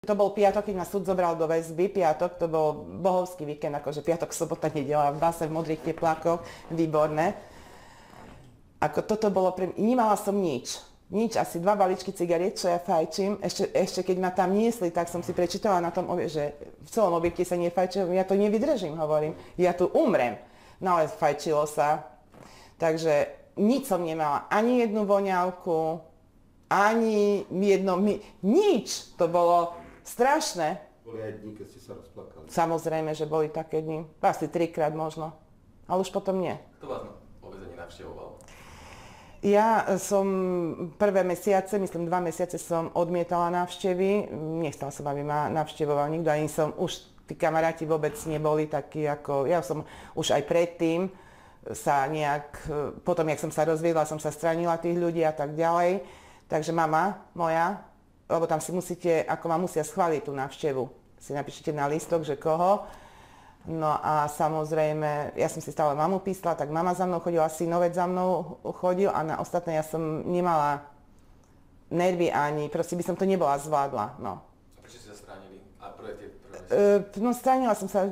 To bol piatok, keď ma súd zobral do väzby. Piatok, to bol bohovský víkend, akože piatok, sobota, nedeľa, v base, v modrých teplákoch, výborné. Ako toto bolo pre mňa, nemala som nič. Nič, asi 2 balíčky cigariet, čo ja fajčím. Ešte keď ma tam niesli, tak som si prečítala na tom, že v celom objekte sa nefajčí. Ja to nevydržím, hovorím. Ja tu umrem. No ale fajčilo sa. Takže nič som nemala. Ani jednu voňavku, ani jedno... Nič. To bolo strašné. Boli aj dní, keď ste sa rozplakali. Samozrejme, že boli také dni. Asi 3-krát možno. Ale už potom nie. Kto vás po väzení navštevoval? Ja som prvé mesiace, myslím 2 mesiace som odmietala návštevy. Nechcela som, aby ma navštevoval nikto, ani som, už tí kamaráti vôbec neboli takí ako, ja som už aj predtým sa nejak, potom jak som sa rozviedla, som sa stranila tých ľudí a tak ďalej. Takže mama moja, lebo tam si musíte, ako ma musia schváliť tú návštevu. Si napíšete na lístok, že koho. No a samozrejme, ja som si stále mamu písala, tak mama za mnou chodila, synovec za mnou chodil a na ostatné ja som nemala nervy ani, proste by som to nebola zvládla, no. A prečo ste sa stránili? A prvé no stránila som sa,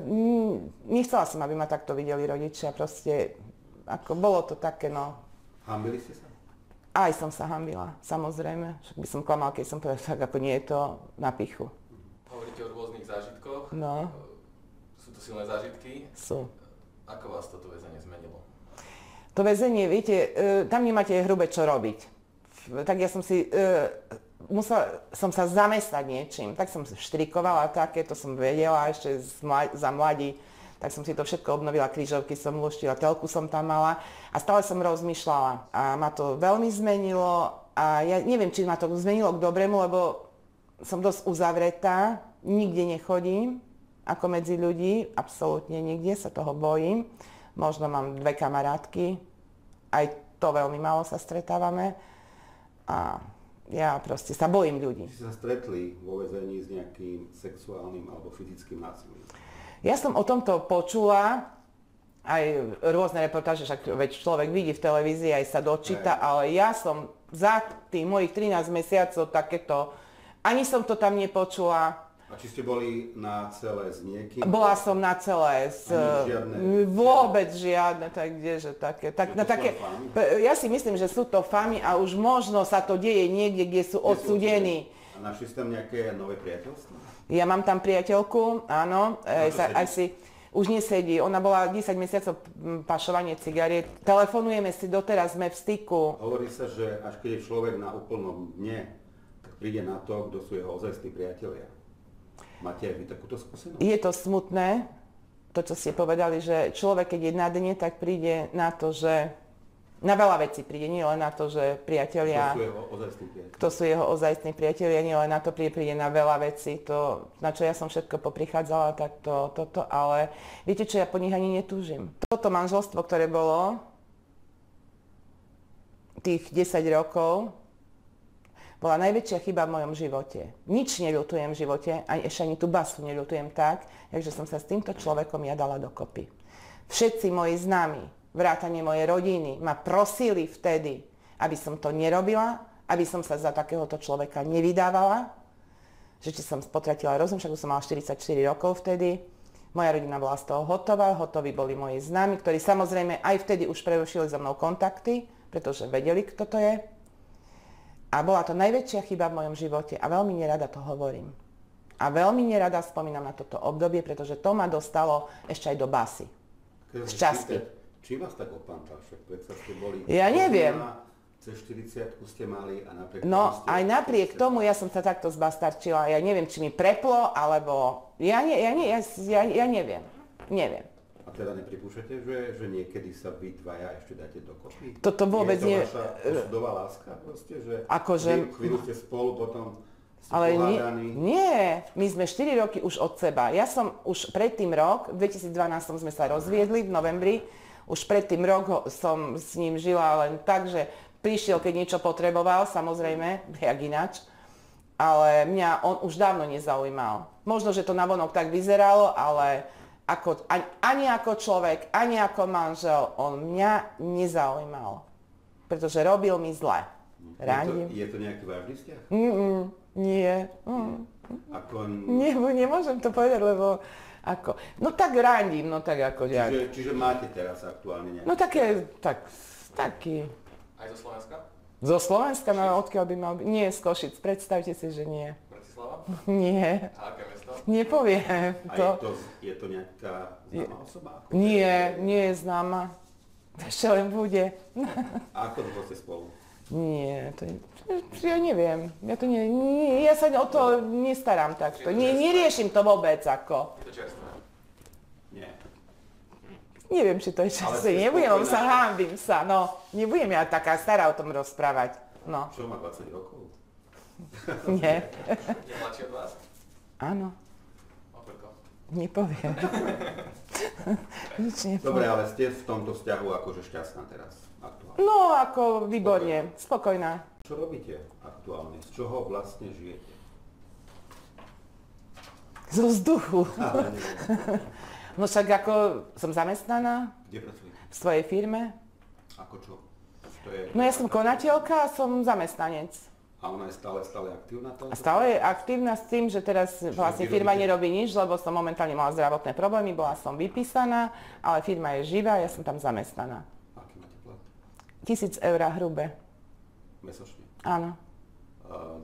nechcela som, aby ma takto videli rodičia, proste, ako bolo to také, no. Hanbili ste sa? Aj som sa hanbila, samozrejme, však by som klamala, keď som povedala, tak ako nie je to na pichu. Hovoríte o rôznych zážitkoch. No. Sú to silné zážitky? Sú. Ako vás toto väzenie zmenilo? To väzenie, viete, tam nemáte hrube čo robiť. Tak ja som si, musela som sa zamestnať niečím. Tak som štrikovala také, to som vedela ešte za mladí. Tak som si to všetko obnovila, krížovky som luštila, telku som tam mala. A stále som rozmýšľala. A ma to veľmi zmenilo. A ja neviem, či ma to zmenilo k dobrému, lebo som dosť uzavretá. Nikde nechodím. Ako medzi ľudí, absolútne nikde, sa toho bojím. Možno mám 2 kamarátky, aj to veľmi málo sa stretávame. A ja proste sa bojím ľudí. Či sa stretli vo väzení s nejakým sexuálnym alebo fyzickým násilím? Ja som o tomto počula, aj rôzne reportáže, však veď človek vidí v televízii, aj sa dočíta, ale ja som za tých mojich 13 mesiacov takéto, ani som to tam nepočula. A či ste boli na celé s niekým? Bola som na celé s... Vôbec žiadne, tak kdeže také. Tak, na také ja si myslím, že sú to famy a už možno sa to deje niekde, kde sú odsúdení. A našli ste tam nejaké nové priateľstvo? Ja mám tam priateľku, áno, aj si už nesedí. Ona bola 10 mesiacov pašovanie cigariet. Telefonujeme si, doteraz sme v styku. Hovorí sa, že až keď je človek na úplnom dne, tak príde na to, kto sú jeho ozajstní priatelia. Máte aj vy takúto skúsenosť? Je to smutné, to, čo ste povedali, že človek, keď je na dne, tak príde na to, že na veľa vecí príde, nie len na to, že priatelia... Kto sú jeho ozajstní priatelia? Kto sú jeho ozajstní priatelia, nie len na to príde na veľa vecí. To, na čo ja som všetko poprichádzala, tak toto, ale viete čo, ja po nich ani netúžim. Toto manželstvo, ktoré bolo tých 10 rokov, bola najväčšia chyba v mojom živote. Nič neľutujem v živote, ešte ani tú basu neľutujem tak, takže som sa s týmto človekom ja dala dokopy. Všetci moji známi, vrátane mojej rodiny, ma prosili vtedy, aby som to nerobila, aby som sa za takéhoto človeka nevydávala, že či som potratila rozum, však už som mala 44 rokov vtedy. Moja rodina bola z toho hotová, hotoví boli moji známi, ktorí samozrejme aj vtedy už prerušili so mnou kontakty, pretože vedeli, kto to je. A bola to najväčšia chyba v mojom živote a veľmi nerada to hovorím. A veľmi nerada spomínam na toto obdobie, pretože to ma dostalo ešte aj do basy. Šťastie. Čím vás tak opántal? Však predsa ste boli... Ja neviem. Cez 40 ste mali a napriek tomu... No aj napriek tomu ja som sa takto zbastarčila. Ja neviem, či mi preplo, alebo... Ja neviem. Neviem. A teda nepripúšťate, že niekedy sa vy dvaja ešte dáte dokopy? Toto vôbec nie... Je to vaša osudová láska proste, že akože... chvíľu ste spolu, potom ste ale pohádaní? Nie, my sme 4 roky už od seba. Ja som už predtým rok, v 2012 sme sa rozviedli v novembri, už predtým rok som s ním žila len tak, že prišiel, keď niečo potreboval, samozrejme, jak ináč, ale mňa on už dávno nezaujímal. Možno, že to navonok tak vyzeralo, ale... ani ako človek, ani ako manžel, on mňa nezaujímal. Pretože robil mi zle. Je to nejaký vážny vzťah? Nie. Ako, Nie, nemôžem to povedať, lebo ako... No tak randím, no tak ako... čiže máte teraz aktuálne nejaké... No taký... Aj zo Slovenska? Zo Slovenska, no odkiaľ by mal byť? Nie, z Košic, predstavte si, že nie. Bratislava? Nie, A aké mesto? nepoviem A to. je to nejaká známa osoba? Nie je známa. Ešte len bude. A ako dlho ste spolu? Nie, to je... Ja neviem. Ja sa o to nestarám takto. Neriešim to vôbec ako. Je to čerstvé. Nie. Neviem, či to je časté. ste Nebudem, spokojná? sa hámbim sa, no. Nebudem ja taká stará o tom rozprávať. No, Čo má 20 rokov? nie. Je mladší od vás? Áno, O koľko? nepoviem. Nič nepoviem. Dobre, ale ste v tomto vzťahu akože šťastná teraz aktuálne. No, ako výborne, spokojná. Čo robíte aktuálne? Z čoho vlastne žijete? Zo vzduchu. Ale neviem. No však ako som zamestnaná Kde pracujete? v svojej firme. Ako čo? To je... No ja som konateľka a som zamestnanec. A ona je stále aktívna? A stále je aktívna s tým, že teraz vlastne vy firma robíte? nerobí nič, lebo som momentálne mala zdravotné problémy, bola som vypísaná, ale firma je živá, ja som tam zamestnaná. Aký máte plat? 1000 eur hrubé. Mesačne? Áno.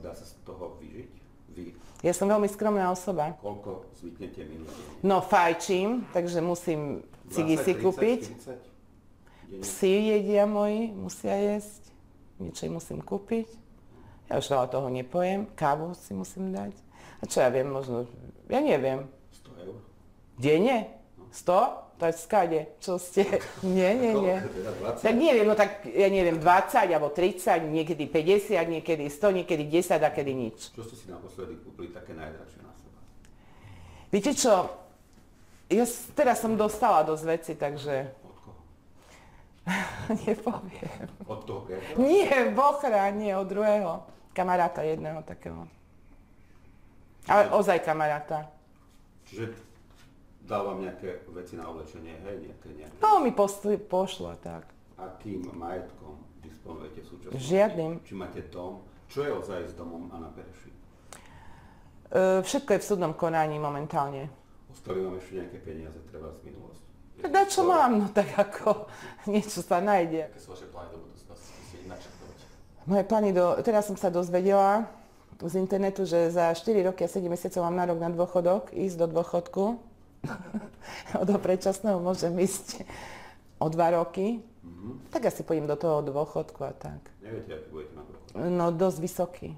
Dá sa z toho vyžiť? Vy Ja som veľmi skromná osoba. koľko zvyknete minúť? No fajčím, takže musím cigy si kúpiť. 40 denne? Psi jedia moji, musia jesť. Niečo im musím kúpiť. Ja už veľa toho nepojem. Kávu si musím dať. A čo ja viem, možno... Ja neviem. 100 eur? Denne? 100? To je skade. Čo ste? Nie. Koľko teda? 20? Tak neviem, no tak ja neviem, 20 alebo 30, niekedy 50, niekedy 100, niekedy 10 a kedy nič. Čo ste si naposledy kúpili také najdrahšie na seba? Viete čo? Ja teraz som dostala dosť veci, takže Od koho? nepoviem. Od toho priateľa? Nie, bochra, nie, od druhého. Kamaráta jedného takého. Ale ozaj kamaráta. Čiže dal vám nejaké veci na oblečenie, hej? Nejaké. No mi pošlo tak. Akým majetkom disponujete v súčasnosti? Žiadnym. Či máte dom? Čo je ozaj s domom a na Pereši? Všetko je v súdnom konaní momentálne. Ostali vám ešte nejaké peniaze, treba z minulosti? Tak na čo mám? No tak ako niečo sa nájde. Aké sú vaše plány do budúcnosti? Si načrtnúť? Moje plány teraz som sa dozvedela z internetu, že za 4 roky a 7 mesiacov mám nárok na dôchodok, ísť do dôchodku. Do predčasného môžem ísť o 2 roky. Tak asi pôjdem do toho dôchodku a tak. Neviete, aký budete na dôchodku? No dosť vysoký.